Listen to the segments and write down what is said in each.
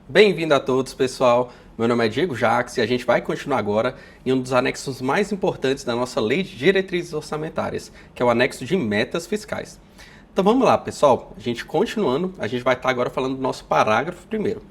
Bem-vindo a todos, pessoal. Meu nome é Diego Jacques e a gente vai continuar agora em um dos anexos mais importantes da nossa Lei de Diretrizes Orçamentárias, que é o anexo de metas fiscais. Então vamos lá, pessoal. A gente continuando, a gente vai estar agora falando do nosso parágrafo primeiro.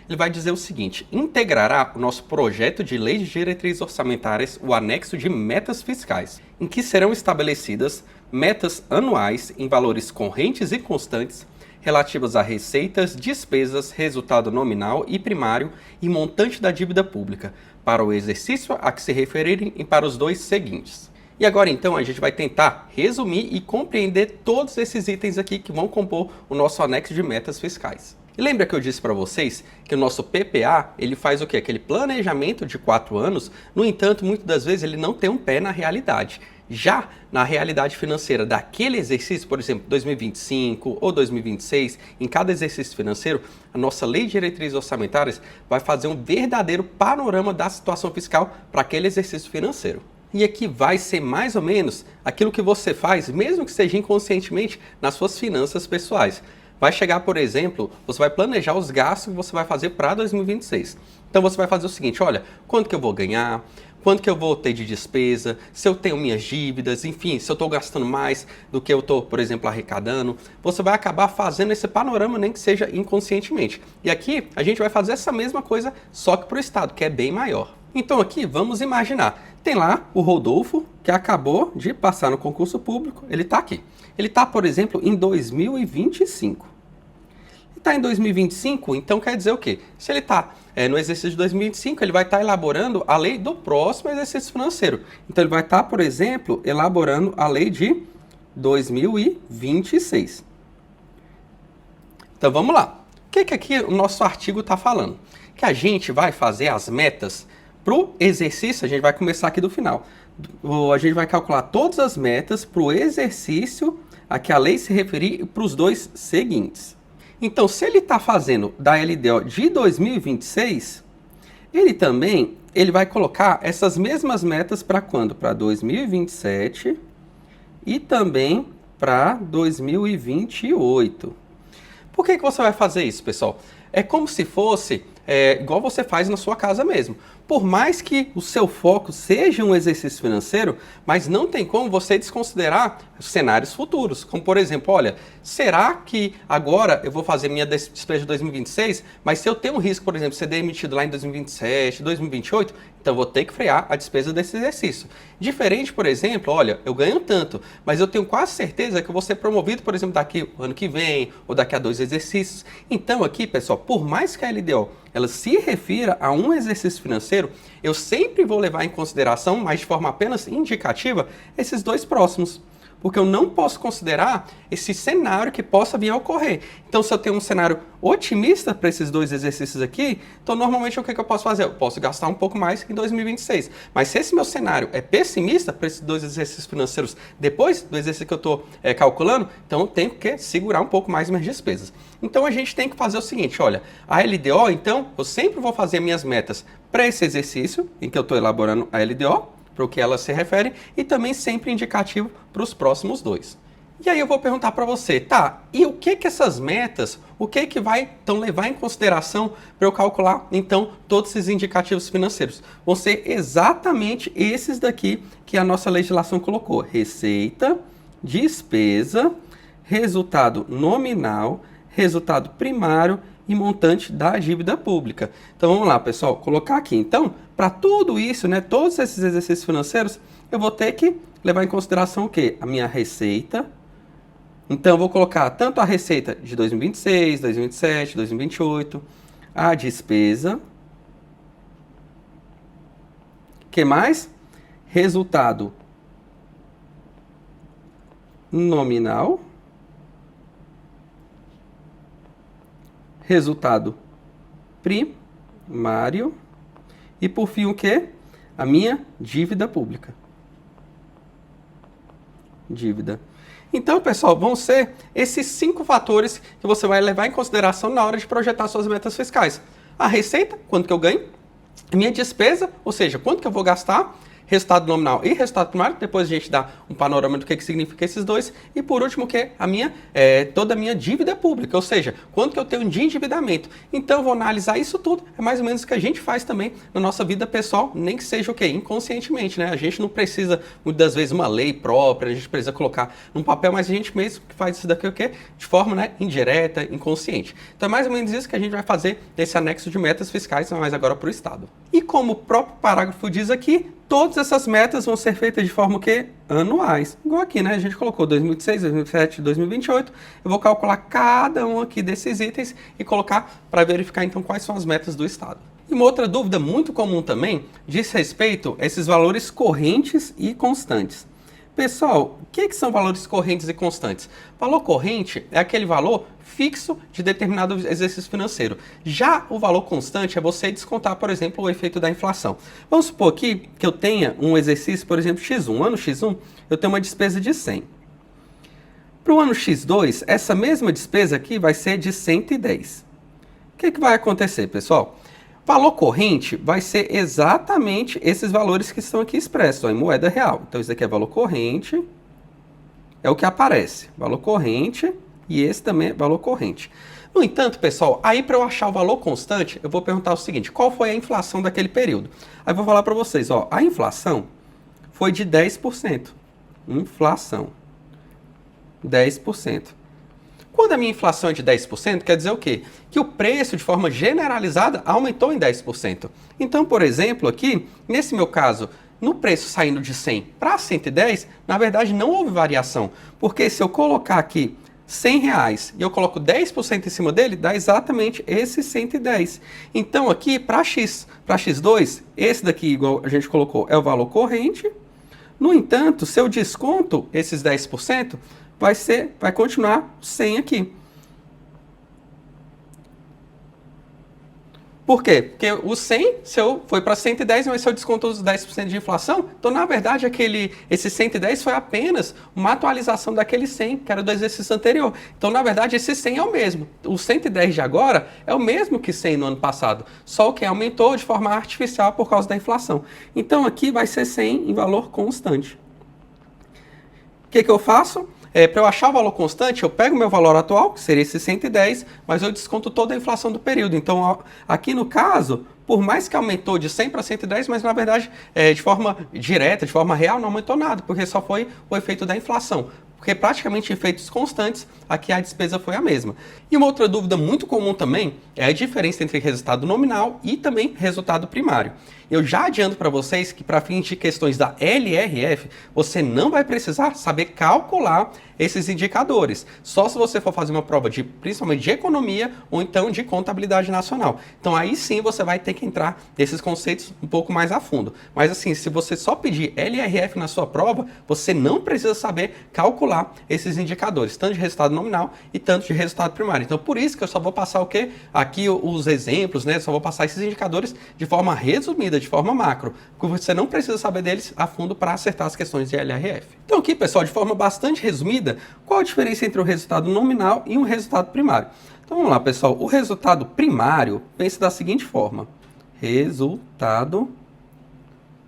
Ele vai dizer o seguinte: integrará o nosso projeto de Lei de Diretrizes Orçamentárias o anexo de metas fiscais, em que serão estabelecidas metas anuais em valores correntes e constantes relativas a receitas, despesas, resultado nominal e primário e montante da dívida pública, para o exercício a que se referirem e para os dois seguintes. E agora então a gente vai tentar resumir e compreender todos esses itens aqui que vão compor o nosso anexo de metas fiscais. E lembra que eu disse para vocês que o nosso PPA, ele faz o quê? Aquele planejamento de 4 anos, no entanto, muitas das vezes ele não tem um pé na realidade. Já na realidade financeira daquele exercício, por exemplo, 2025 ou 2026, em cada exercício financeiro, a nossa Lei de Diretrizes Orçamentárias vai fazer um verdadeiro panorama da situação fiscal para aquele exercício financeiro. E aqui vai ser mais ou menos aquilo que você faz, mesmo que seja inconscientemente, nas suas finanças pessoais. Vai chegar, por exemplo, você vai planejar os gastos que você vai fazer para 2026. Então você vai fazer o seguinte: olha, quanto que eu vou ganhar, quanto que eu vou ter de despesa, se eu tenho minhas dívidas, enfim, se eu estou gastando mais do que eu estou, por exemplo, arrecadando. Você vai acabar fazendo esse panorama, nem que seja inconscientemente. E aqui a gente vai fazer essa mesma coisa, só que para o Estado, que é bem maior. Então aqui vamos imaginar, tem lá o Rodolfo, que acabou de passar no concurso público, ele está aqui. Ele está, por exemplo, em 2025. Ele está em 2025, então quer dizer o quê? Se ele está no exercício de 2025, ele vai estar elaborando a lei do próximo exercício financeiro. Então ele vai estar, por exemplo, elaborando a lei de 2026. Então vamos lá. O que aqui o nosso artigo está falando? Que a gente vai fazer as metas para o exercício, a gente vai começar aqui do final. A gente vai calcular todas as metas para o exercício a que a lei se referir para os dois seguintes. Então, se ele está fazendo da LDO de 2026, ele vai colocar essas mesmas metas para quando? Para 2027 e também para 2028. Por que você vai fazer isso, pessoal? É como se fosse igual você faz na sua casa mesmo. Por mais que o seu foco seja um exercício financeiro, mas não tem como você desconsiderar cenários futuros. Como, por exemplo, olha, será que agora eu vou fazer minha despesa de 2026, mas se eu tenho um risco, por exemplo, de ser demitido lá em 2027, 2028, então eu vou ter que frear a despesa desse exercício. Diferente, por exemplo, olha, eu ganho tanto, mas eu tenho quase certeza que eu vou ser promovido, por exemplo, daqui o ano que vem, ou daqui a 2 exercícios. Então aqui, pessoal, por mais que a LDO ela se refira a um exercício financeiro, eu sempre vou levar em consideração, mas de forma apenas indicativa, esses dois próximos. Porque eu não posso considerar esse cenário que possa vir a ocorrer. Então, se eu tenho um cenário otimista para esses dois exercícios aqui, então normalmente o que eu posso fazer? Eu posso gastar um pouco mais em 2026. Mas se esse meu cenário é pessimista para esses dois exercícios financeiros depois do exercício que eu estou calculando, então eu tenho que segurar um pouco mais minhas despesas. Então a gente tem que fazer o seguinte: olha, a LDO, então, eu sempre vou fazer minhas metas para esse exercício em que eu estou elaborando a LDO, para o que ela se refere, e também sempre indicativo para os próximos dois. E aí eu vou perguntar para você, tá, e o que essas metas, o que vai então levar em consideração para eu calcular então todos esses indicativos financeiros? Vão ser exatamente esses daqui que a nossa legislação colocou: receita, despesa, resultado nominal, resultado primário e montante da dívida pública. Então vamos lá, pessoal, colocar aqui. Então, para tudo isso, né, todos esses exercícios financeiros, eu vou ter que levar em consideração o quê? A minha receita. Então eu vou colocar tanto a receita de 2026, 2027, 2028, a despesa. O que mais? Resultado nominal. Resultado primário e, por fim, o quê? A minha dívida pública. Dívida. Então, pessoal, vão ser esses 5 fatores que você vai levar em consideração na hora de projetar suas metas fiscais. A receita, quanto que eu ganho. A minha despesa, ou seja, quanto que eu vou gastar. resultado nominal e resultado primário, depois a gente dá um panorama do que significa esses dois, e por último, que é toda a minha dívida pública, ou seja, quanto que eu tenho de endividamento. Então eu vou analisar isso tudo, é mais ou menos o que a gente faz também na nossa vida pessoal, nem que seja o quê? Inconscientemente, né? A gente não precisa, muitas das vezes, uma lei própria, a gente precisa colocar num papel, mas a gente mesmo que faz isso daqui o quê? De forma, né, indireta, inconsciente. Então é mais ou menos isso que a gente vai fazer nesse anexo de metas fiscais, mas agora para o Estado. E como o próprio parágrafo diz aqui, todas essas metas vão ser feitas de forma o quê? Anuais. Igual aqui, né? A gente colocou 2006, 2007, 2028. Eu vou calcular cada um aqui desses itens e colocar para verificar então quais são as metas do Estado. E uma outra dúvida muito comum também diz respeito a esses valores correntes e constantes. Pessoal, o que são valores correntes e constantes? Valor corrente é aquele valor fixo de determinado exercício financeiro. Já o valor constante é você descontar, por exemplo, o efeito da inflação. Vamos supor aqui que eu tenha um exercício, por exemplo, X1. Ano X1, eu tenho uma despesa de 100. Para o ano X2, essa mesma despesa aqui vai ser de 110. O que vai acontecer, pessoal? Valor corrente vai ser exatamente esses valores que estão aqui expressos, ó, em moeda real. Então, isso aqui é valor corrente, é o que aparece. Valor corrente, e esse também é valor corrente. No entanto, pessoal, aí para eu achar o valor constante, eu vou perguntar o seguinte, qual foi a inflação daquele período? Aí eu vou falar para vocês, ó, a inflação foi de 10%. Inflação, 10%. Quando a minha inflação é de 10%, quer dizer o quê? Que o preço, de forma generalizada, aumentou em 10%. Então, por exemplo, aqui, nesse meu caso, no preço saindo de 100 para 110, na verdade não houve variação. Porque se eu colocar aqui R$100 e eu coloco 10% em cima dele, dá exatamente esse 110. Então, aqui, para X2, esse daqui, igual a gente colocou, é o valor corrente. No entanto, se eu desconto esses 10%, vai continuar 100 aqui. Por quê? Porque o 100, se eu foi para 110, mas se eu desconto os 10% de inflação, então na verdade esse 110 foi apenas uma atualização daquele 100, que era do exercício anterior. Então na verdade esse 100 é o mesmo. O 110 de agora é o mesmo que 100 no ano passado, só que aumentou de forma artificial por causa da inflação. Então aqui vai ser 100 em valor constante. O que eu faço? Para eu achar o valor constante, eu pego o meu valor atual, que seria esse 110, mas eu desconto toda a inflação do período. Então, aqui no caso, por mais que aumentou de 100 para 110, mas na verdade, de forma direta, de forma real, não aumentou nada, porque só foi o efeito da inflação. Porque praticamente efeitos constantes, aqui a despesa foi a mesma. E uma outra dúvida muito comum também é a diferença entre resultado nominal e também resultado primário. Eu já adianto para vocês que para fins de questões da LRF, você não vai precisar saber calcular esses indicadores. Só se você for fazer uma prova principalmente de economia ou então de contabilidade nacional. Então aí sim você vai ter que entrar nesses conceitos um pouco mais a fundo. Mas assim, se você só pedir LRF na sua prova, você não precisa saber calcular esses indicadores, tanto de resultado nominal e tanto de resultado primário. Então por isso que eu só vou passar o quê? Aqui os exemplos, né? Só vou passar esses indicadores de forma resumida, de forma macro, porque você não precisa saber deles a fundo para acertar as questões de LRF. Então aqui, pessoal, de forma bastante resumida, qual a diferença entre o resultado nominal e um resultado primário? Então vamos lá, pessoal. O resultado primário, pense da seguinte forma. Resultado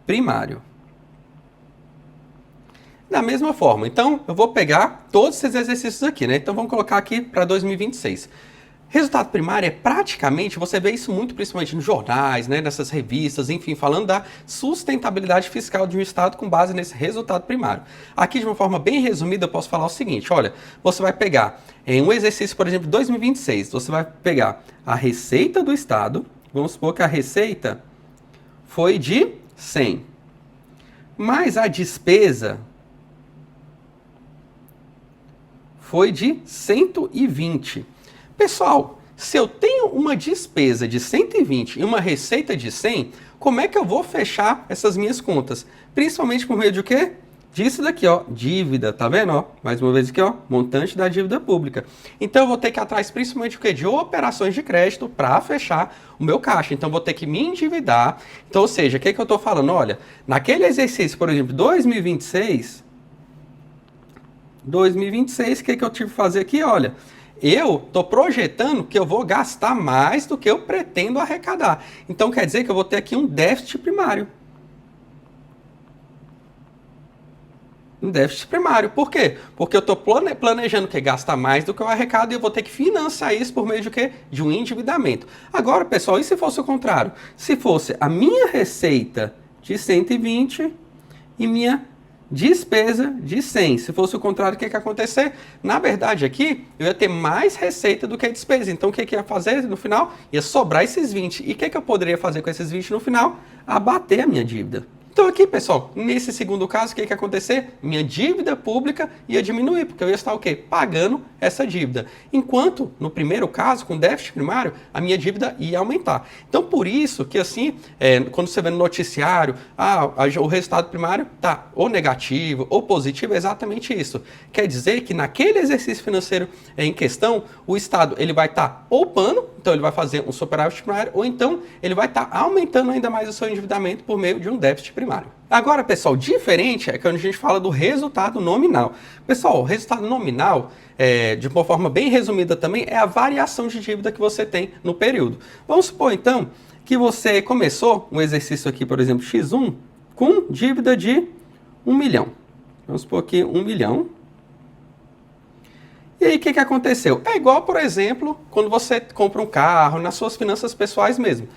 primário. Da mesma forma, então eu vou pegar todos esses exercícios aqui, né? Então vamos colocar aqui para 2026. Resultado primário é praticamente, você vê isso muito principalmente nos jornais, né, nessas revistas, enfim, falando da sustentabilidade fiscal de um Estado com base nesse resultado primário. Aqui, de uma forma bem resumida, eu posso falar o seguinte, olha, você vai pegar em um exercício, por exemplo, 2026, você vai pegar a receita do Estado, vamos supor que a receita foi de 100, mas a despesa foi de 120. Pessoal, se eu tenho uma despesa de 120 e uma receita de 100, como é que eu vou fechar essas minhas contas? Principalmente por meio de o quê? Disso daqui, ó, dívida, tá vendo? Ó, mais uma vez aqui, ó, montante da dívida pública. Então eu vou ter que ir atrás principalmente o quê? De operações de crédito para fechar o meu caixa. Então eu vou ter que me endividar. Então, ou seja, o que eu estou falando? Olha, naquele exercício, por exemplo, 2026, o que eu tive que fazer aqui? Olha, eu estou projetando que eu vou gastar mais do que eu pretendo arrecadar. Então quer dizer que eu vou ter aqui um déficit primário. Em déficit primário. Por quê? Porque eu estou planejando que gastar mais do que eu arrecado e eu vou ter que financiar isso por meio de quê? De um endividamento. Agora, pessoal, e se fosse o contrário? Se fosse a minha receita de 120 e minha despesa de 100. Se fosse o contrário, o que ia acontecer? Na verdade, aqui, eu ia ter mais receita do que despesa. Então, o que ia fazer no final? Ia sobrar esses 20. E o que eu poderia fazer com esses 20 no final? Abater a minha dívida. Então aqui, pessoal, nesse segundo caso, o que ia acontecer? Minha dívida pública ia diminuir, porque eu ia estar o quê? Pagando essa dívida. Enquanto, no primeiro caso, com déficit primário, a minha dívida ia aumentar. Então, por isso que assim, quando você vê no noticiário, o resultado primário está ou negativo ou positivo, é exatamente isso. Quer dizer que naquele exercício financeiro em questão, o Estado ele vai estar poupando, então ele vai fazer um superávit primário, ou então ele vai estar aumentando ainda mais o seu endividamento por meio de um déficit primário. Agora, pessoal, diferente é quando a gente fala do resultado nominal. Pessoal, o resultado nominal, de uma forma bem resumida também, é a variação de dívida que você tem no período. Vamos supor, então, que você começou um exercício aqui, por exemplo, X1, com dívida de 1 milhão. Vamos supor aqui 1 milhão. E aí, o que aconteceu? É igual, por exemplo, quando você compra um carro, nas suas finanças pessoais mesmo.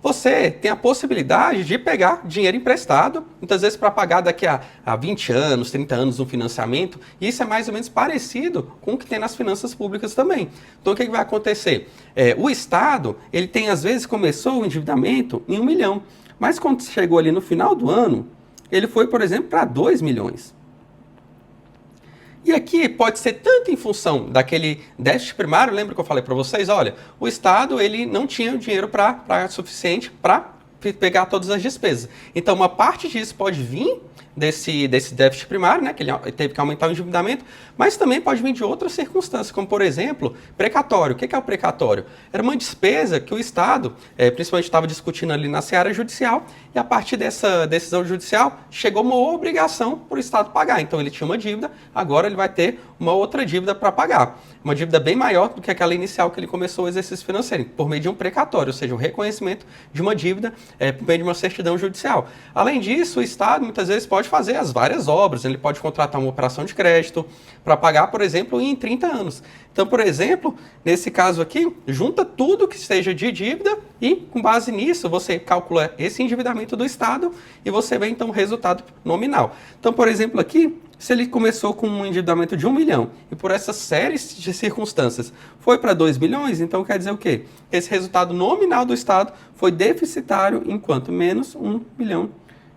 Você tem a possibilidade de pegar dinheiro emprestado, muitas vezes para pagar daqui a 20 anos, 30 anos um financiamento, e isso é mais ou menos parecido com o que tem nas finanças públicas também. Então, o que vai acontecer? O Estado, ele tem, às vezes, começou o endividamento em 1 milhão, mas quando chegou ali no final do ano, ele foi, por exemplo, para 2 milhões. E aqui pode ser tanto em função daquele déficit primário, lembra que eu falei para vocês? Olha, o Estado ele não tinha dinheiro suficiente para pegar todas as despesas. Então, uma parte disso pode vir desse déficit primário, né, que ele teve que aumentar o endividamento, mas também pode vir de outras circunstâncias, como, por exemplo, precatório. O que é o precatório? Era uma despesa que o Estado, principalmente estava discutindo ali na seara judicial, e a partir dessa decisão judicial, chegou uma obrigação para o Estado pagar. Então, ele tinha uma dívida, agora ele vai ter uma outra dívida para pagar. Uma dívida bem maior do que aquela inicial que ele começou o exercício financeiro, por meio de um precatório, ou seja, um reconhecimento de uma dívida por meio de uma certidão judicial. Além disso, o Estado muitas vezes pode fazer as várias obras, ele pode contratar uma operação de crédito para pagar, por exemplo, em 30 anos. Então, por exemplo, nesse caso aqui, junta tudo que esteja de dívida e, com base nisso, você calcula esse endividamento do Estado e você vê, então, o resultado nominal. Então, por exemplo, aqui, se ele começou com um endividamento de 1 milhão e por essas séries de circunstâncias foi para 2 milhões, então quer dizer o quê? Esse resultado nominal do Estado foi deficitário enquanto menos 1 milhão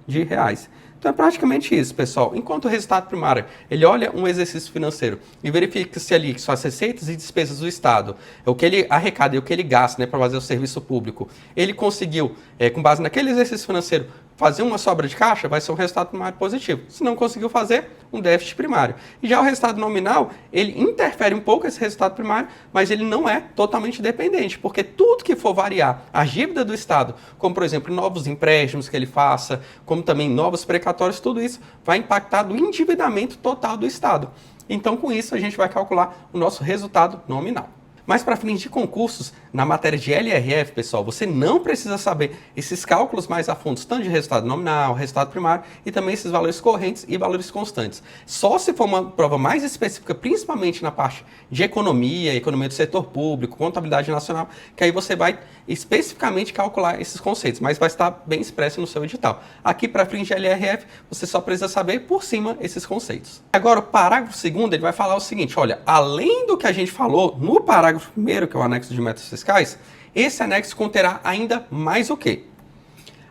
de reais. Então é praticamente isso, pessoal. Enquanto o resultado primário, ele olha um exercício financeiro e verifica se ali suas receitas e despesas do Estado, o que ele arrecada e o que ele gasta, né, para fazer o serviço público, ele conseguiu, com base naquele exercício financeiro, fazer uma sobra de caixa, vai ser um resultado primário positivo. Se não conseguiu fazer, um déficit primário. E já o resultado nominal, ele interfere um pouco esse resultado primário, mas ele não é totalmente dependente, porque tudo que for variar a dívida do Estado, como por exemplo, novos empréstimos que ele faça, como também novos precatórios, tudo isso vai impactar no endividamento total do Estado. Então, com isso, a gente vai calcular o nosso resultado nominal. Mas para fins de concursos, na matéria de LRF, pessoal, você não precisa saber esses cálculos mais a fundo, tanto de resultado nominal, resultado primário e também esses valores correntes e valores constantes. Só se for uma prova mais específica, principalmente na parte de economia do setor público, contabilidade nacional, que aí você vai especificamente calcular esses conceitos, mas vai estar bem expresso no seu edital. Aqui para fins de LRF, você só precisa saber por cima esses conceitos. Agora, o parágrafo 2º, ele vai falar o seguinte, olha, além do que a gente falou no parágrafo 1º, que é o anexo de metas fiscais, esse anexo conterá ainda mais o quê?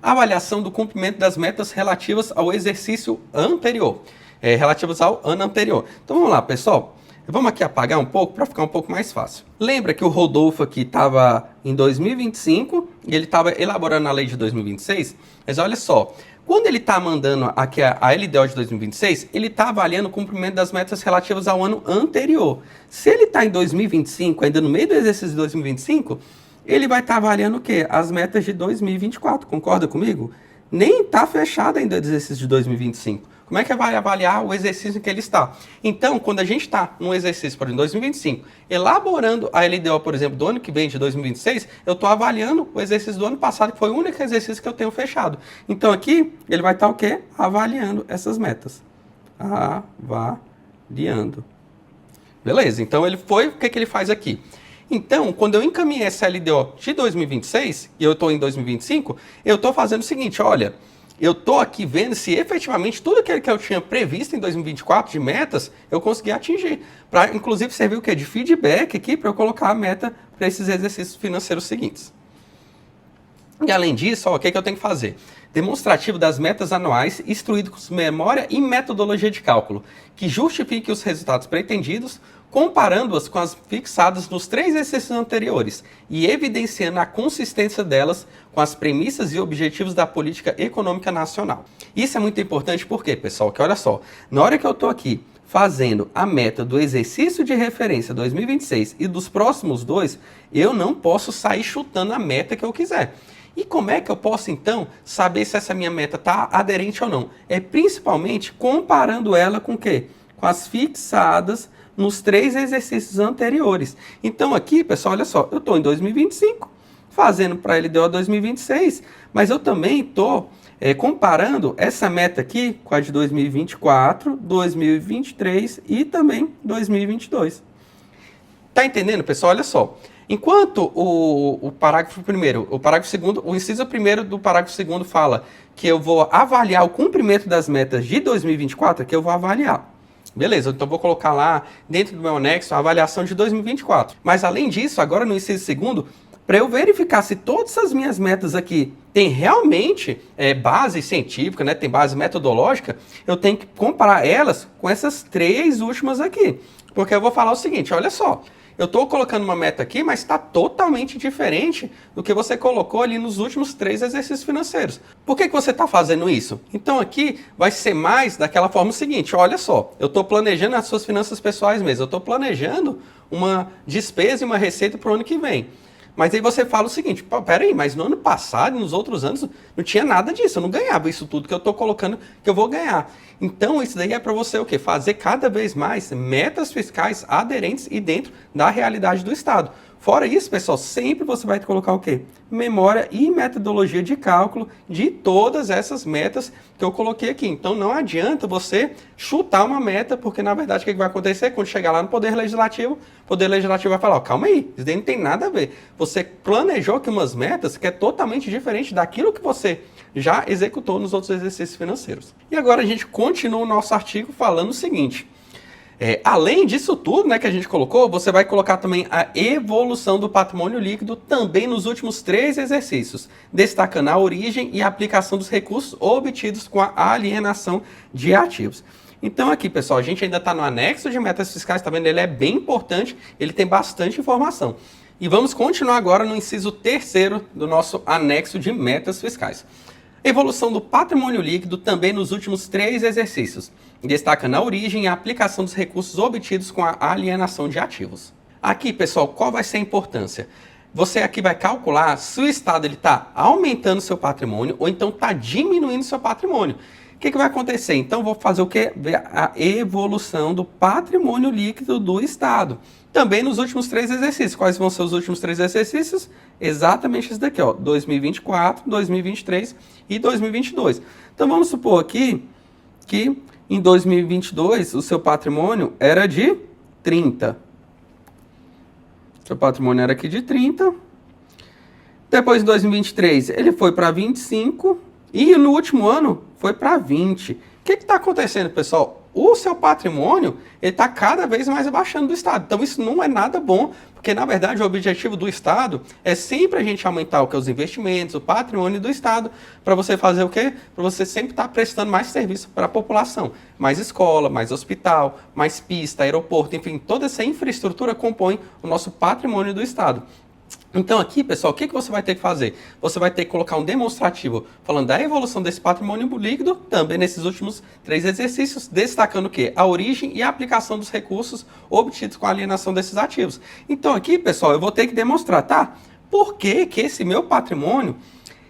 A avaliação do cumprimento das metas relativas ao exercício anterior, relativas ao ano anterior. Então vamos lá, pessoal. Vamos aqui apagar um pouco para ficar um pouco mais fácil. Lembra que o Rodolfo aqui estava em 2025 e ele estava elaborando a lei de 2026? Mas olha só, quando ele está mandando aqui a LDO de 2026, ele está avaliando o cumprimento das metas relativas ao ano anterior. Se ele está em 2025, ainda no meio do exercício de 2025, ele vai estar avaliando o quê? As metas de 2024, concorda comigo? Nem está fechado ainda o exercício de 2025. Como é que vai avaliar o exercício em que ele está? Então, quando a gente está num exercício, por exemplo, 2025, elaborando a LDO, por exemplo, do ano que vem, de 2026, eu estou avaliando o exercício do ano passado, que foi o único exercício que eu tenho fechado. Então, aqui, ele vai estar o quê? Avaliando essas metas. avaliando. Beleza, então ele foi, o que que ele faz aqui? Então, quando eu encaminhei essa LDO de 2026, e eu estou em 2025, eu estou fazendo o seguinte, olha, eu estou aqui vendo se efetivamente tudo aquilo que eu tinha previsto em 2024 de metas, eu consegui atingir. Para, inclusive, servir o quê? De feedback aqui para eu colocar a meta para esses exercícios financeiros seguintes. E além disso, ó, o que eu tenho que fazer? Demonstrativo das metas anuais, instruído com memória e metodologia de cálculo, que justifique os resultados pretendidos, comparando-as com as fixadas nos 3 exercícios anteriores e evidenciando a consistência delas com as premissas e objetivos da política econômica nacional. Isso é muito importante porque, pessoal, que olha só, na hora que eu estou aqui fazendo a meta do exercício de referência 2026 e dos próximos 2, eu não posso sair chutando a meta que eu quiser. E como é que eu posso, então, saber se essa minha meta está aderente ou não? É principalmente comparando ela com o quê? Com as fixadas nos 3 exercícios anteriores. Então aqui, pessoal, olha só, eu estou em 2025, fazendo para a LDO 2026, mas eu também estou comparando essa meta aqui com a de 2024, 2023 e também 2022. Tá entendendo, pessoal? Olha só. Enquanto o parágrafo primeiro, o parágrafo segundo, o inciso primeiro do parágrafo segundo fala que eu vou avaliar o cumprimento das metas de 2024, que eu vou avaliar. Beleza, então vou colocar lá dentro do meu anexo a avaliação de 2024. Mas além disso, agora no inciso segundo, para eu verificar se todas as minhas metas aqui têm realmente base científica, né, tem base metodológica, eu tenho que comparar elas com essas 3 últimas aqui. Porque eu vou falar o seguinte, olha só, eu estou colocando uma meta aqui, mas está totalmente diferente do que você colocou ali nos últimos 3 exercícios financeiros. Por que você está fazendo isso? Então aqui vai ser mais daquela forma seguinte, olha só, eu estou planejando as suas finanças pessoais mesmo, eu estou planejando uma despesa e uma receita para o ano que vem. Mas aí você fala o seguinte, peraí, mas no ano passado, nos outros anos, não tinha nada disso, eu não ganhava isso tudo que eu estou colocando que eu vou ganhar. Então isso daí é para você o quê? Fazer cada vez mais metas fiscais aderentes e dentro da realidade do Estado. Fora isso, pessoal, sempre você vai colocar o quê? Memória e metodologia de cálculo de todas essas metas que eu coloquei aqui. Então não adianta você chutar uma meta, porque na verdade o que vai acontecer? Quando chegar lá no Poder Legislativo, o Poder Legislativo vai falar, ó, calma aí, isso daí não tem nada a ver. Você planejou aqui umas metas que é totalmente diferente daquilo que você já executou nos outros exercícios financeiros. E agora a gente continua o nosso artigo falando o seguinte... além disso tudo, né, que a gente colocou, você vai colocar também a evolução do patrimônio líquido também nos últimos 3 exercícios, destacando a origem e a aplicação dos recursos obtidos com a alienação de ativos. Então aqui, pessoal, a gente ainda está no anexo de metas fiscais, tá vendo? Ele é bem importante, ele tem bastante informação. E vamos continuar agora no inciso 3º do nosso anexo de metas fiscais. Evolução do patrimônio líquido também nos últimos 3 exercícios, destacando a origem e a aplicação dos recursos obtidos com a alienação de ativos. Aqui, pessoal, qual vai ser a importância? Você aqui vai calcular se o Estado está aumentando seu patrimônio ou então está diminuindo seu patrimônio. O que vai acontecer? Então, vou fazer o quê? Ver a evolução do patrimônio líquido do Estado. Também nos últimos 3 exercícios. Quais vão ser os últimos 3 exercícios? Exatamente esse daqui, ó, 2024, 2023 e 2022. Então, vamos supor aqui que em 2022 o seu patrimônio era de 30. Seu patrimônio era aqui de 30. Depois, em 2023, ele foi para 25. E no último ano foi para 20. O que está acontecendo, pessoal? O seu patrimônio está cada vez mais abaixando do Estado. Então isso não é nada bom, porque na verdade o objetivo do Estado é sempre a gente aumentar o que? Os investimentos, o patrimônio do Estado, para você fazer o quê? Para você sempre estar prestando mais serviço para a população. Mais escola, mais hospital, mais pista, aeroporto, enfim, toda essa infraestrutura compõe o nosso patrimônio do Estado. Então aqui, pessoal, o que você vai ter que fazer? Você vai ter que colocar um demonstrativo falando da evolução desse patrimônio líquido, também nesses últimos 3 exercícios, destacando o quê? A origem e a aplicação dos recursos obtidos com a alienação desses ativos. Então aqui, pessoal, eu vou ter que demonstrar, tá? Por que que esse meu patrimônio,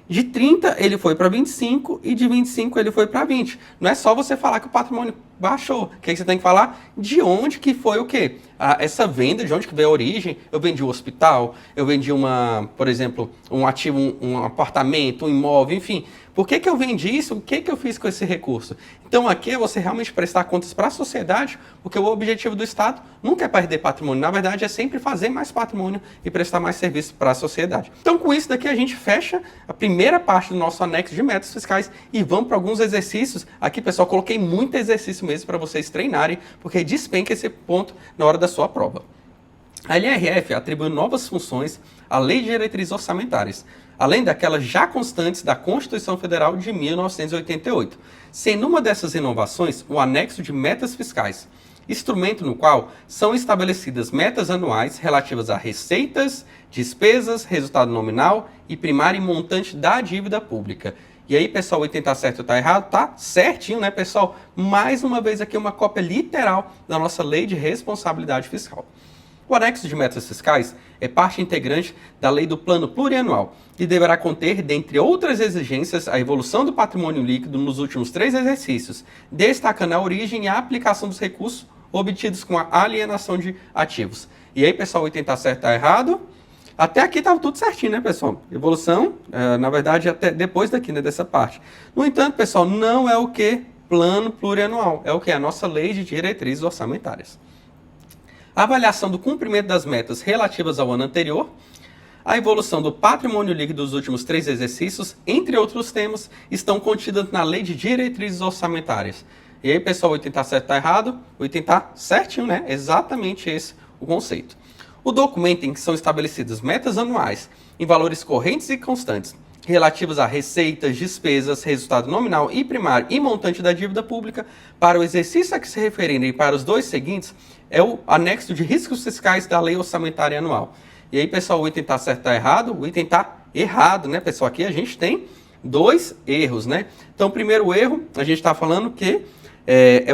de 30 ele foi para 25 e de 25 ele foi para 20? Não é só você falar que o patrimônio baixou. O que você tem que falar? De onde que foi o quê? Essa venda, de onde que veio a origem? Eu vendi um hospital, eu vendi por exemplo, um ativo, um apartamento, um imóvel, enfim. Por que eu vendi isso? O que eu fiz com esse recurso? Então aqui é você realmente prestar contas para a sociedade, porque o objetivo do Estado nunca é perder patrimônio. Na verdade, é sempre fazer mais patrimônio e prestar mais serviço para a sociedade. Então com isso daqui a gente fecha a primeira parte do nosso anexo de metas fiscais e vamos para alguns exercícios. Aqui, pessoal, coloquei muito exercício mesmo para vocês treinarem, porque despenca esse ponto na hora da sua prova. A LRF atribui novas funções à Lei de Diretrizes Orçamentárias, além daquelas já constantes da Constituição Federal de 1988, sendo uma dessas inovações o anexo de metas fiscais, instrumento no qual são estabelecidas metas anuais relativas a receitas, despesas, resultado nominal e primário e montante da dívida pública. E aí, pessoal, 80 tá certo ou tá errado? Tá certinho, né, pessoal? Mais uma vez aqui uma cópia literal da nossa Lei de Responsabilidade Fiscal. O anexo de metas fiscais é parte integrante da Lei do Plano Plurianual e deverá conter, dentre outras exigências, a evolução do patrimônio líquido nos últimos 3 exercícios, destacando a origem e a aplicação dos recursos obtidos com a alienação de ativos. E aí, pessoal, 80 tá certo ou tá errado? Até aqui estava tudo certinho, né, pessoal? Evolução, na verdade, até depois daqui, né, dessa parte. No entanto, pessoal, não é o que? Plano plurianual. É o que? A nossa Lei de Diretrizes Orçamentárias. A avaliação do cumprimento das metas relativas ao ano anterior, a evolução do patrimônio líquido dos últimos 3 exercícios, entre outros temas, estão contidas na Lei de Diretrizes Orçamentárias. E aí, pessoal, o item tá certo ou tá errado? O item tá certinho, né? Exatamente esse o conceito. O documento em que são estabelecidas metas anuais em valores correntes e constantes, relativas a receitas, despesas, resultado nominal e primário e montante da dívida pública, para o exercício a que se referirem e para os 2 seguintes, é o anexo de riscos fiscais da Lei Orçamentária Anual. E aí, pessoal, o item tá certo ou tá errado? O item tá errado, né, pessoal? Aqui a gente tem 2 erros, né? Então, o primeiro erro, a gente está falando que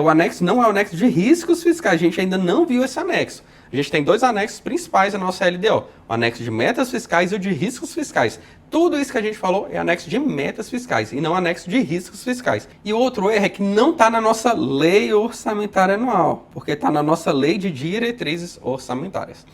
o anexo não é o anexo de riscos fiscais. A gente ainda não viu esse anexo. A gente tem 2 anexos principais da nossa LDO. O anexo de metas fiscais e o de riscos fiscais. Tudo isso que a gente falou é anexo de metas fiscais e não anexo de riscos fiscais. E o outro erro é que não está na nossa lei orçamentária anual, porque está na nossa lei de diretrizes orçamentárias.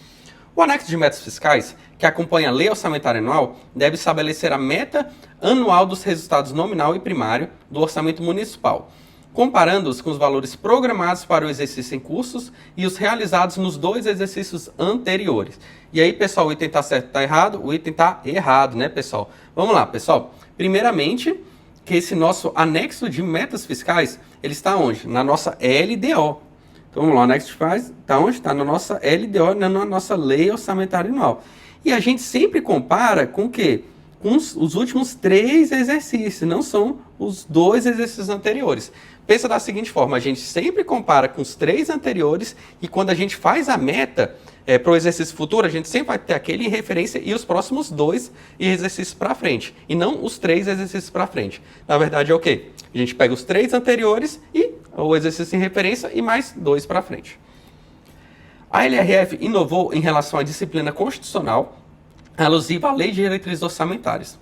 O anexo de metas fiscais, que acompanha a lei orçamentária anual, deve estabelecer a meta anual dos resultados nominal e primário do orçamento municipal, comparando-os com os valores programados para o exercício em cursos e os realizados nos 2 exercícios anteriores. E aí, pessoal, o item está certo ou está errado? O item está errado, né, pessoal? Vamos lá, pessoal. Primeiramente, que esse nosso anexo de metas fiscais, ele está onde? Na nossa LDO. Então, vamos lá, o anexo de fiscais está onde? Está na nossa LDO, na nossa Lei Orçamentária Anual. E a gente sempre compara com o quê? Com os últimos 3 exercícios, não são os 2 exercícios anteriores. Pensa da seguinte forma, a gente sempre compara com os 3 anteriores e quando a gente faz a meta para o exercício futuro, a gente sempre vai ter aquele em referência e os próximos 2 exercícios para frente, e não os 3 exercícios para frente. Na verdade é o quê? A gente pega os 3 anteriores e o exercício em referência e mais 2 para frente. A LRF inovou em relação à disciplina constitucional alusiva à Lei de Diretrizes Orçamentárias,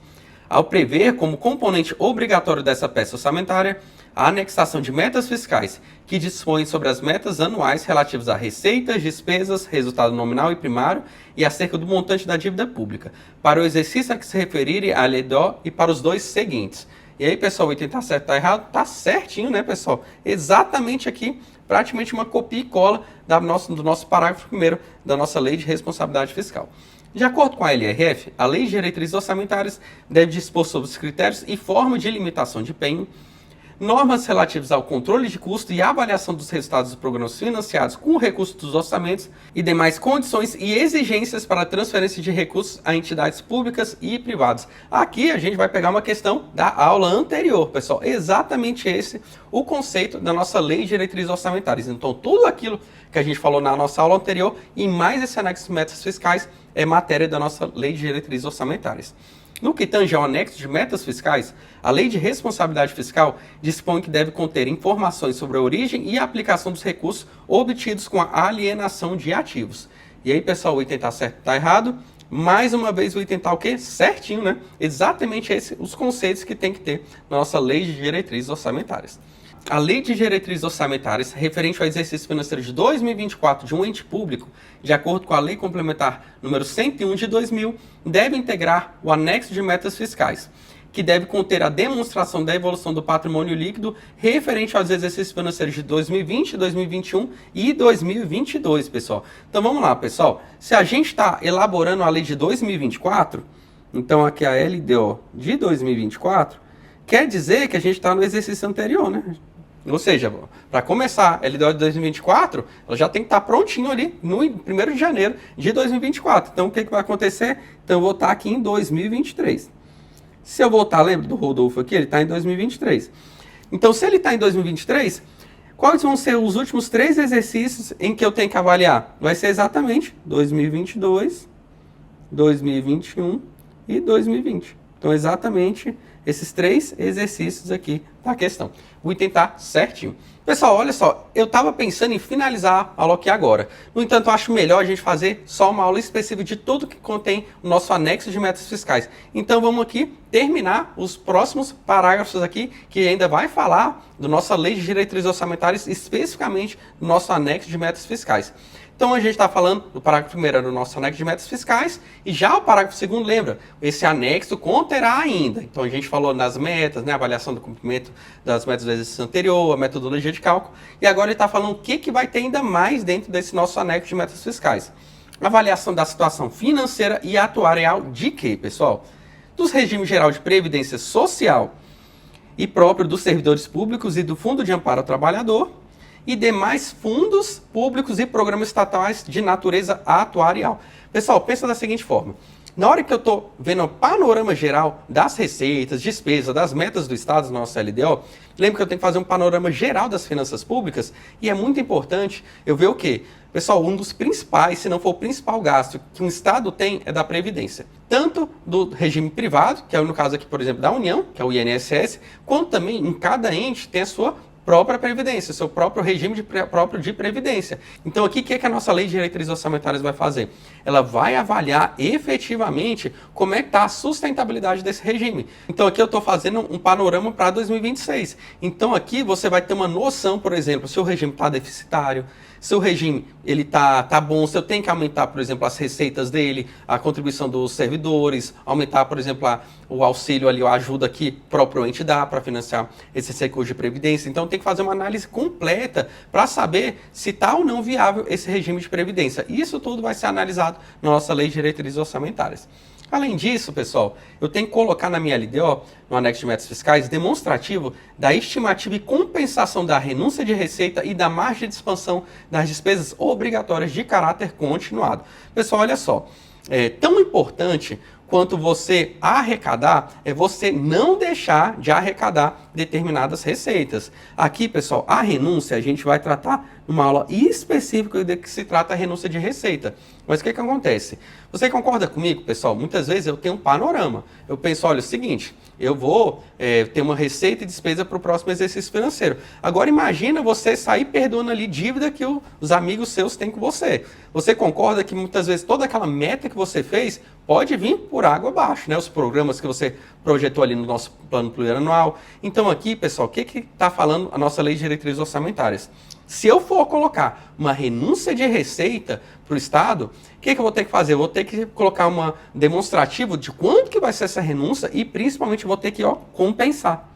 ao prever como componente obrigatório dessa peça orçamentária a anexação de metas fiscais que dispõem sobre as metas anuais relativas a receitas, despesas, resultado nominal e primário e acerca do montante da dívida pública, para o exercício a que se referirem a LDO e para os 2 seguintes. E aí, pessoal, o item tá certo, tá errado? Tá certinho, né, pessoal? Exatamente aqui, praticamente uma copia e cola do nosso parágrafo 1º da nossa Lei de Responsabilidade Fiscal. De acordo com a LRF, a Lei de Diretrizes Orçamentárias deve dispor sobre os critérios e forma de limitação de empenho, normas relativas ao controle de custo e avaliação dos resultados dos programas financiados com recursos dos orçamentos e demais condições e exigências para a transferência de recursos a entidades públicas e privadas. Aqui a gente vai pegar uma questão da aula anterior, pessoal. Exatamente esse o conceito da nossa Lei de Diretrizes Orçamentárias. Então, tudo aquilo que a gente falou na nossa aula anterior e mais esse anexo de metas fiscais é matéria da nossa Lei de Diretrizes Orçamentárias. No que tange ao anexo de metas fiscais, a Lei de Responsabilidade Fiscal dispõe que deve conter informações sobre a origem e a aplicação dos recursos obtidos com a alienação de ativos. E aí, pessoal, o item está certo, está errado? Mais uma vez, o item está o quê? Certinho, né? Exatamente esses os conceitos que tem que ter na nossa Lei de Diretrizes Orçamentárias. a Lei de Diretrizes Orçamentárias referente ao exercício financeiro de 2024 de um ente público, de acordo com a Lei Complementar número 101 de 2000, deve integrar o anexo de metas fiscais, que deve conter a demonstração da evolução do patrimônio líquido referente aos exercícios financeiros de 2020, 2021 e 2022, pessoal. Então vamos lá, pessoal. Se a gente está elaborando a lei de 2024, então aqui a LDO de 2024, quer dizer que a gente está no exercício anterior, né? Ou seja, para começar a LDO de 2024, ela já tem que estar prontinho ali no 1º de janeiro de 2024. Então o que vai acontecer? Então eu vou estar aqui em 2023. Se eu voltar, lembra do Rodolfo aqui? Ele está em 2023. Então, se ele está em 2023, quais vão ser os últimos 3 exercícios em que eu tenho que avaliar? Vai ser exatamente 2022, 2021 e 2020. Então, exatamente esses 3 exercícios aqui da questão. Vou tentar certinho. Pessoal, olha só, eu estava pensando em finalizar a aula aqui agora. No entanto, eu acho melhor a gente fazer só uma aula específica de tudo que contém o nosso anexo de metas fiscais. Então, vamos aqui terminar os próximos parágrafos aqui, que ainda vai falar da nossa lei de diretrizes orçamentárias, especificamente do nosso anexo de metas fiscais. Então, a gente está falando do parágrafo 1º do nosso anexo de metas fiscais, e já o parágrafo 2º, lembra, esse anexo conterá ainda. Então, a gente falou nas metas, né, a avaliação do cumprimento das metas do exercício anterior, a metodologia de cálculo, e agora ele está falando o que vai ter ainda mais dentro desse nosso anexo de metas fiscais. Avaliação da situação financeira e atuarial de quê, pessoal? Dos regimes geral de previdência social e próprio dos servidores públicos e do Fundo de Amparo ao Trabalhador, e demais fundos públicos e programas estatais de natureza atuarial. Pessoal, pensa da seguinte forma. Na hora que eu estou vendo o panorama geral das receitas, despesas, das metas do Estado, no nosso LDO, lembra que eu tenho que fazer um panorama geral das finanças públicas, e é muito importante eu ver o quê? Pessoal, um dos principais, se não for o principal gasto que um Estado tem é da Previdência. Tanto do regime privado, que é no caso aqui, por exemplo, da União, que é o INSS, quanto também em cada ente tem a sua própria previdência, seu próprio regime próprio de previdência. Então aqui, o que a nossa lei de diretrizes orçamentárias vai fazer? Ela vai avaliar efetivamente como é que está a sustentabilidade desse regime. Então aqui eu estou fazendo um panorama para 2026. Então aqui você vai ter uma noção, por exemplo, se o regime está deficitário, se o regime ele tá bom, se eu tenho que aumentar, por exemplo, as receitas dele, a contribuição dos servidores, aumentar, por exemplo, o auxílio ali, a ajuda que próprio ente dá para financiar esses recursos de previdência. Então tem que fazer uma análise completa para saber se está ou não viável esse regime de previdência. Isso tudo vai ser analisado na nossa lei de diretrizes orçamentárias. Além disso, pessoal, eu tenho que colocar na minha LDO, no anexo de metas fiscais, demonstrativo da estimativa e compensação da renúncia de receita e da margem de expansão das despesas obrigatórias de caráter continuado. Pessoal, olha só, é tão importante quanto você arrecadar, é você não deixar de arrecadar determinadas receitas. Aqui, pessoal, a renúncia a gente vai tratar numa aula específica de que se trata a renúncia de receita. Mas o que acontece? Você concorda comigo, pessoal? Muitas vezes eu tenho um panorama. Eu penso, olha, é o seguinte, eu vou ter uma receita e despesa para o próximo exercício financeiro. Agora imagina você sair perdoando ali dívida que os amigos seus têm com você. Você concorda que muitas vezes toda aquela meta que você fez pode vir por água abaixo, né? Os programas que você projetou ali no nosso plano plurianual. Então aqui, pessoal, o que está falando a nossa lei de diretrizes orçamentárias? Se eu for colocar uma renúncia de receita para o Estado, o que eu vou ter que fazer? Eu vou ter que colocar uma demonstrativa de quanto que vai ser essa renúncia e principalmente vou ter que compensar.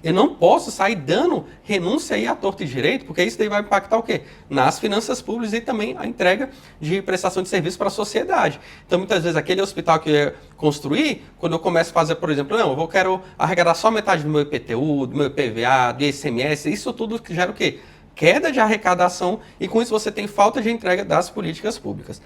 Eu não posso sair dando renúncia aí à torta e direito, porque isso daí vai impactar o quê? Nas finanças públicas e também a entrega de prestação de serviço para a sociedade. Então, muitas vezes, aquele hospital que eu ia construir, quando eu começo a fazer, por exemplo, não, eu quero arrecadar só metade do meu IPTU, do meu IPVA, do ICMS, isso tudo que gera o quê? Queda de arrecadação e com isso você tem falta de entrega das políticas públicas.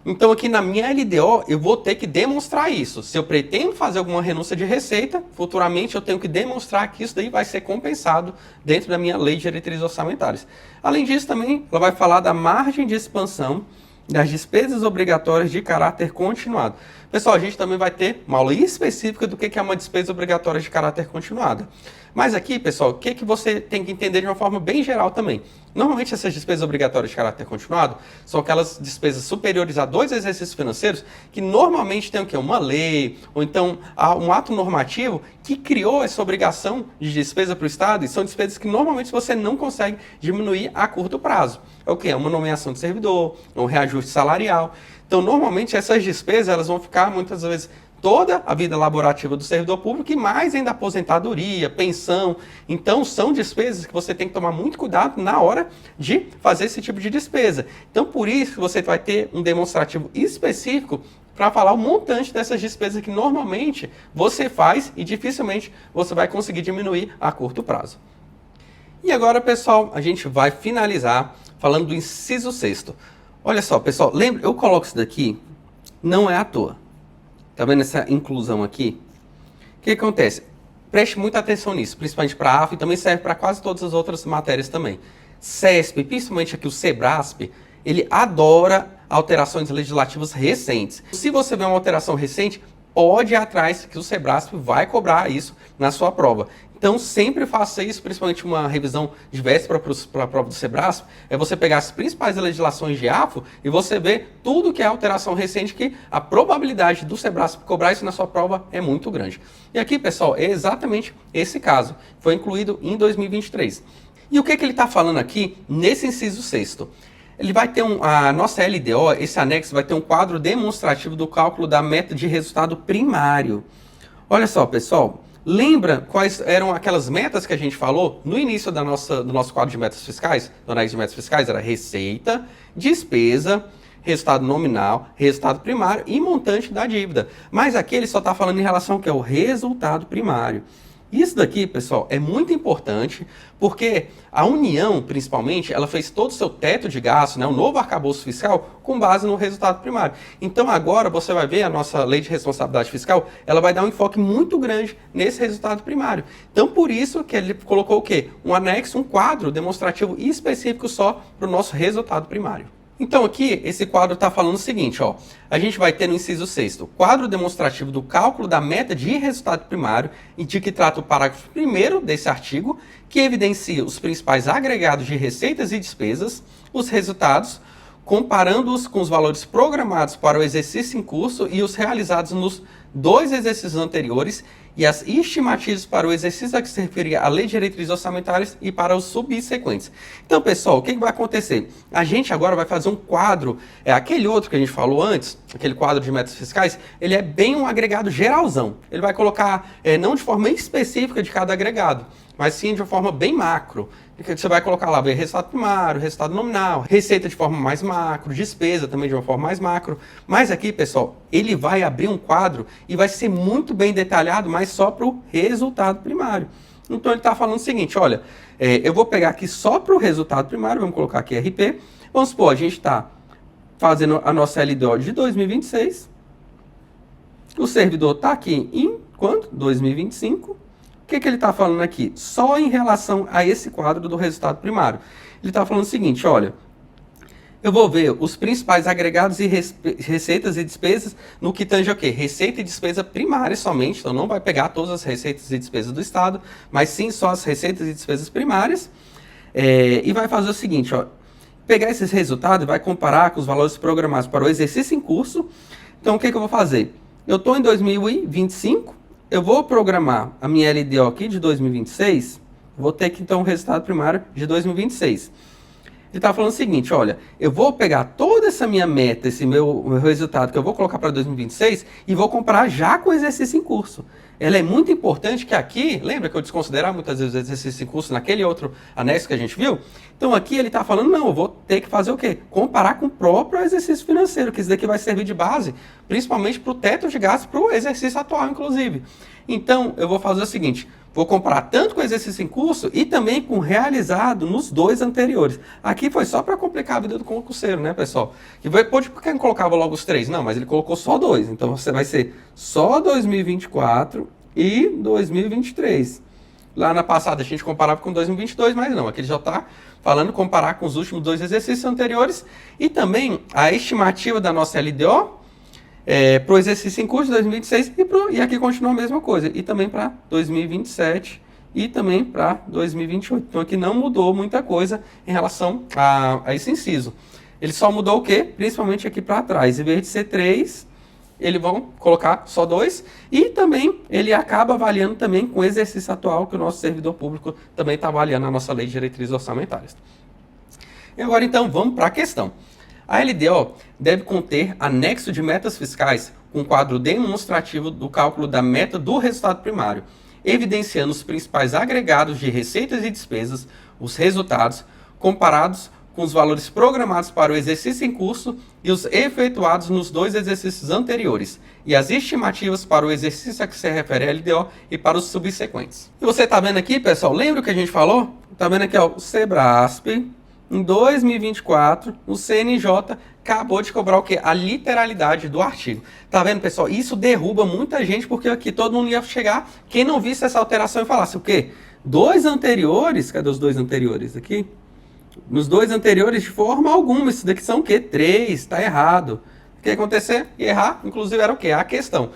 Então aqui na minha LDO eu vou ter que demonstrar isso. Se eu pretendo fazer alguma renúncia de receita, futuramente eu tenho que demonstrar que isso daí vai ser compensado dentro da minha lei de diretrizes orçamentárias. Além disso também ela vai falar da margem de expansão das despesas obrigatórias de caráter continuado. Pessoal, a gente também vai ter uma aula específica do que é uma despesa obrigatória de caráter continuado. Mas aqui, pessoal, o que você tem que entender de uma forma bem geral também. Normalmente essas despesas obrigatórias de caráter continuado são aquelas despesas superiores a 2 exercícios financeiros que normalmente tem o quê? Uma lei, ou então um ato normativo que criou essa obrigação de despesa para o Estado, e são despesas que normalmente você não consegue diminuir a curto prazo. É o quê? É uma nomeação de servidor, um reajuste salarial. Então, normalmente essas despesas elas vão ficar muitas vezes toda a vida laborativa do servidor público e mais ainda aposentadoria, pensão. Então, são despesas que você tem que tomar muito cuidado na hora de fazer esse tipo de despesa. Então, por isso que você vai ter um demonstrativo específico para falar o montante dessas despesas que normalmente você faz e dificilmente você vai conseguir diminuir a curto prazo. E agora, pessoal, a gente vai finalizar falando do inciso 6º. Olha só, pessoal, lembra, eu coloco isso daqui, não é à toa. Tá vendo essa inclusão aqui? O que acontece? Preste muita atenção nisso, principalmente para a AF e também serve para quase todas as outras matérias também. CESP, principalmente aqui o SEBRASP, ele adora alterações legislativas recentes. Se você vê uma alteração recente, pode ir atrás que o SEBRASP vai cobrar isso na sua prova. Então, sempre faça isso, principalmente uma revisão de véspera para a prova do SEBRASP, é você pegar as principais legislações de AFO e você ver tudo que é alteração recente, que a probabilidade do SEBRASP cobrar isso na sua prova é muito grande. E aqui, pessoal, é exatamente esse caso. Foi incluído em 2023. E o que ele está falando aqui nesse inciso 6º? Ele vai ter a nossa LDO, esse anexo vai ter um quadro demonstrativo do cálculo da meta de resultado primário. Olha só, pessoal. Lembra quais eram aquelas metas que a gente falou no início do nosso quadro de metas fiscais? Do anexo de metas fiscais era receita, despesa, resultado nominal, resultado primário e montante da dívida. Mas aqui ele só está falando em relação ao que é o resultado primário. Isso daqui, pessoal, é muito importante porque a União, principalmente, ela fez todo o seu teto de gasto, né, um novo arcabouço fiscal, com base no resultado primário. Então agora você vai ver a nossa lei de responsabilidade fiscal, ela vai dar um enfoque muito grande nesse resultado primário. Então por isso que ele colocou o quê? Um anexo, um quadro demonstrativo específico só para o nosso resultado primário. Então aqui, esse quadro está falando o seguinte, ó, a gente vai ter no inciso 6º, quadro demonstrativo do cálculo da meta de resultado primário, e de que trata o parágrafo 1º desse artigo, que evidencia os principais agregados de receitas e despesas, os resultados, comparando-os com os valores programados para o exercício em curso e os realizados nos 2 exercícios anteriores, e as estimativas para o exercício a que se referia a lei de diretrizes orçamentárias e para os subsequentes. Então, pessoal, o que vai acontecer? A gente agora vai fazer um quadro, aquele outro que a gente falou antes, aquele quadro de metas fiscais, ele é bem um agregado geralzão. Ele vai colocar, não de forma específica de cada agregado, mas sim de uma forma bem macro. Você vai colocar lá, ver resultado primário, resultado nominal, receita de forma mais macro, despesa também de uma forma mais macro. Mas aqui, pessoal, ele vai abrir um quadro e vai ser muito bem detalhado, mas só para o resultado primário. Então ele está falando o seguinte, olha, eu vou pegar aqui só para o resultado primário, vamos colocar aqui RP. Vamos supor, a gente está fazendo a nossa LDO de 2026, o servidor está aqui em quanto? 2025. O que ele está falando aqui? Só em relação a esse quadro do resultado primário. Ele está falando o seguinte, olha, eu vou ver os principais agregados e receitas e despesas no que tange o quê? Receita e despesa primária somente, então não vai pegar todas as receitas e despesas do Estado, mas sim só as receitas e despesas primárias, e vai fazer o seguinte, ó, pegar esses resultados e vai comparar com os valores programados para o exercício em curso. Então o que eu vou fazer? Eu estou em 2025, eu vou programar a minha LDO aqui de 2026, vou ter que então o resultado primário de 2026. Ele está falando o seguinte, olha, eu vou pegar toda essa minha meta, esse meu resultado que eu vou colocar para 2026 e vou comparar já com o exercício em curso. Ela é muito importante que aqui, lembra que eu desconsiderava muitas vezes o exercício em curso naquele outro anexo que a gente viu? Então aqui ele está falando, não, eu vou ter que fazer o quê? Comparar com o próprio exercício financeiro, que isso daqui vai servir de base, principalmente para o teto de gastos, para o exercício atual, inclusive. Então eu vou fazer o seguinte, vou comparar tanto com o exercício em curso e também com o realizado nos 2 anteriores. Aqui foi só para complicar a vida do concurseiro, né, pessoal? Que pode porque não colocava logo os 3, não, mas ele colocou só 2. Então você vai ser só 2024 e 2023. Lá na passada a gente comparava com 2022, mas não, aqui ele já está falando comparar com os últimos 2 exercícios anteriores e também a estimativa da nossa LDO para o exercício em curso de 2026 e aqui continua a mesma coisa. E também para 2027 e também para 2028. Então aqui não mudou muita coisa em relação a esse inciso. Ele só mudou o quê? Principalmente aqui para trás. Em vez de ser 3, eles vão colocar só 2. E também ele acaba avaliando também com o exercício atual que o nosso servidor público também está avaliando a nossa lei de diretrizes orçamentárias. E agora então vamos para a questão. A LDO deve conter anexo de metas fiscais com quadro demonstrativo do cálculo da meta do resultado primário, evidenciando os principais agregados de receitas e despesas, os resultados, comparados com os valores programados para o exercício em curso e os efetuados nos 2 exercícios anteriores, e as estimativas para o exercício a que se refere a LDO e para os subsequentes. E você está vendo aqui, pessoal, lembra o que a gente falou? Está vendo aqui, ó, o Sebrasp, em 2024, o CNJ acabou de cobrar o quê? A literalidade do artigo. Tá vendo, pessoal? Isso derruba muita gente, porque aqui todo mundo ia chegar, quem não visse essa alteração e falasse o quê? 2 anteriores, cadê os 2 anteriores aqui? Nos 2 anteriores, de forma alguma, isso daqui são o quê? 3, tá errado. O que ia acontecer? E errar, inclusive, era o quê? A questão.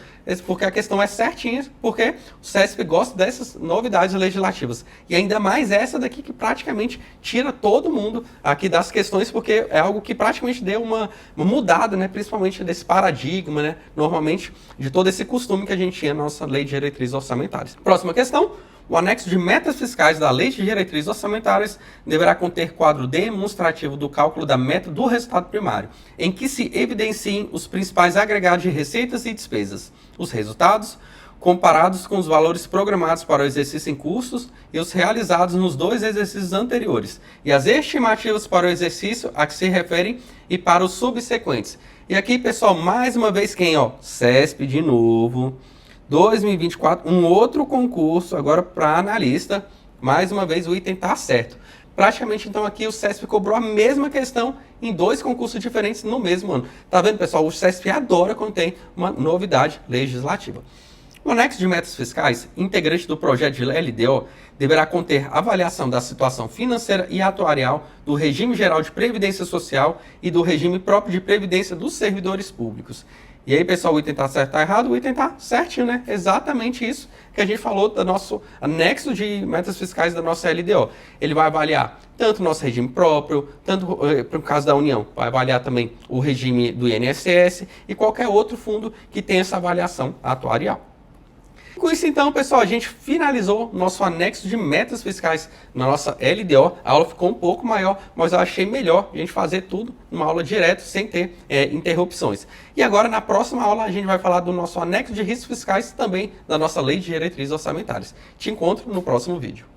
Porque a questão é certinha, porque o CESP gosta dessas novidades legislativas. E ainda mais essa daqui que praticamente tira todo mundo aqui das questões, porque é algo que praticamente deu uma mudada, né? Principalmente desse paradigma, né? Normalmente, de todo esse costume que a gente tinha na nossa lei de diretrizes orçamentárias. Próxima questão. O anexo de metas fiscais da Lei de Diretrizes Orçamentárias deverá conter quadro demonstrativo do cálculo da meta do resultado primário, em que se evidenciem os principais agregados de receitas e despesas, os resultados, comparados com os valores programados para o exercício em cursos e os realizados nos 2 exercícios anteriores, e as estimativas para o exercício a que se referem e para os subsequentes. E aqui, pessoal, mais uma vez quem? Ó, CESP de novo. 2024, um outro concurso agora para analista. Mais uma vez o item está certo. Praticamente então aqui o CESP cobrou a mesma questão em 2 concursos diferentes no mesmo ano. Tá vendo, pessoal? O CESP adora quando tem uma novidade legislativa. O anexo de metas fiscais, integrante do projeto de LDO, deverá conter avaliação da situação financeira e atuarial do regime geral de previdência social e do regime próprio de previdência dos servidores públicos. E aí, pessoal, o item está certo, está errado? O item está certinho, né? Exatamente isso que a gente falou do nosso anexo de metas fiscais da nossa LDO. Ele vai avaliar tanto o nosso regime próprio, tanto para o caso da União, vai avaliar também o regime do INSS e qualquer outro fundo que tenha essa avaliação atuarial. Com isso, então, pessoal, a gente finalizou nosso anexo de metas fiscais na nossa LDO. A aula ficou um pouco maior, mas eu achei melhor a gente fazer tudo numa aula direto, sem ter interrupções. E agora, na próxima aula, a gente vai falar do nosso anexo de riscos fiscais, também da nossa lei de diretrizes orçamentárias. Te encontro no próximo vídeo.